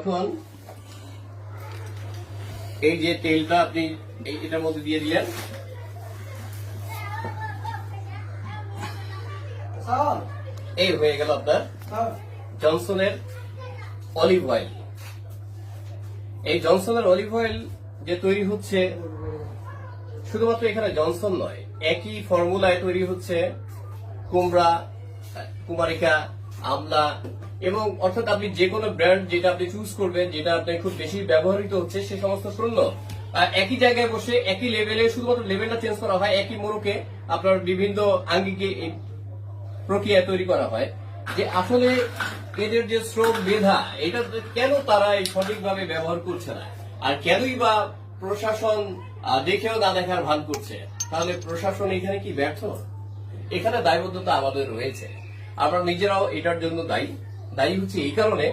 এখন এই যে তেলটা আপনি এটার মধ্যে দিয়ে দিলেন, এই হয়ে গেল আপনার জনসনের অলিভ অয়েল। এই জনসনের অলিভ অয়েল যে তৈরি হচ্ছে, শুধুমাত্র এখানে জনসন নয়, একই ফর্মুলায় তৈরি হচ্ছে কুমড়া, কুমারিকা, আমলা এবং অর্থাৎ আপনি যে কোনো ব্র্যান্ড যেটা আপনি চুজ করবেন, যেটা আপনার খুব বেশি ব্যবহৃত হচ্ছে, সে সমস্ত পণ্য একই জায়গায় বসে একই লেভেলে, শুধুমাত্র লেভেলটা চেঞ্জ করা হয়, একই মোড়কে আপনার বিভিন্ন আঙ্গিকে প্রক্রিয়া তৈরি করা হয়। যে আসলে এদের যে শ্রম মেধা, এটা কেন তারা সঠিকভাবে ব্যবহার করছে না, আর কেনই বা প্রশাসন দেখেও না দেখার ভান করছে? তাহলে প্রশাসন এখানে কি ব্যর্থ? এখানে দায়বদ্ধতা আমাদের রয়েছে, আমরা নিজেরাও এটার জন্য দায়ী হচ্ছে এই কারণে,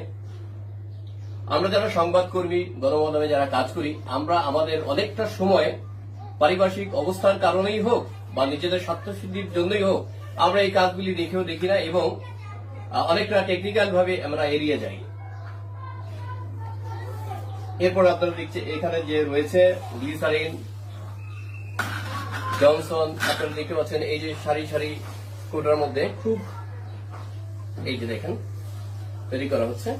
আমরা যারা সংবাদকর্মী, গণমাধ্যমে যারা কাজ করি, আমরা আমাদের অনেকটা সময় পারিপার্শ্বিক অবস্থার কারণেই হোক বা নিজেদের স্বার্থসিদ্ধির জন্যই হোক, আমরা এই কাজগুলি দেখেও দেখি না এবং অনেকটা টেকনিক্যাল ভাবে আমরা এড়িয়ে যাই। এরপর আপনারা দেখছেন এখানে যে রয়েছে গ্লিসারিন, জনসন, আপনারা দেখতে পাচ্ছেন এই যে সারি সারি কোটার মধ্যে খুব, এই যে দেখেন তৈরি করা হচ্ছে।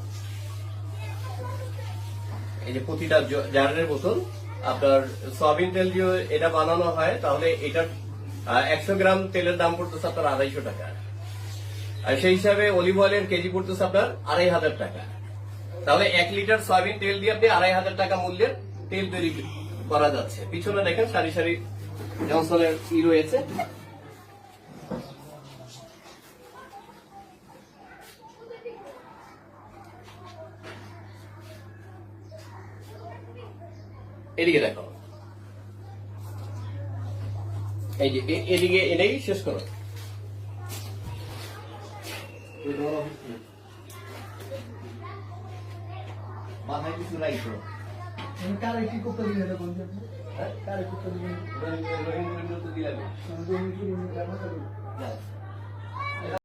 এই যে প্রতিটা জারের বোতল আপনার সয়াবিন তেল দিয়ে এটা বানানো হয়, তাহলে এটার 100 গ্রাম তেলের দাম পড়তেছে আপনার 250 টাকা, আর সেই হিসাবে অলিভ অয়েলের কেজি পড়তেছে আপনার 2500 টাকা। তাহলে 1 লিটার সয়াবিন তেল দিয়ে আপনি 2500 টাকা মূল্যের তেল তৈরি করা যাচ্ছে। পিছনে দেখেন সারি সারি জনসনের রয়েছে। এদিকে দেখো, এই যে এদিকে এনেই শেষ করো। মাথায় কিছু রাখো, কারে কি করতে দিলে এটা বলতে কারে করতে দিলে রহিম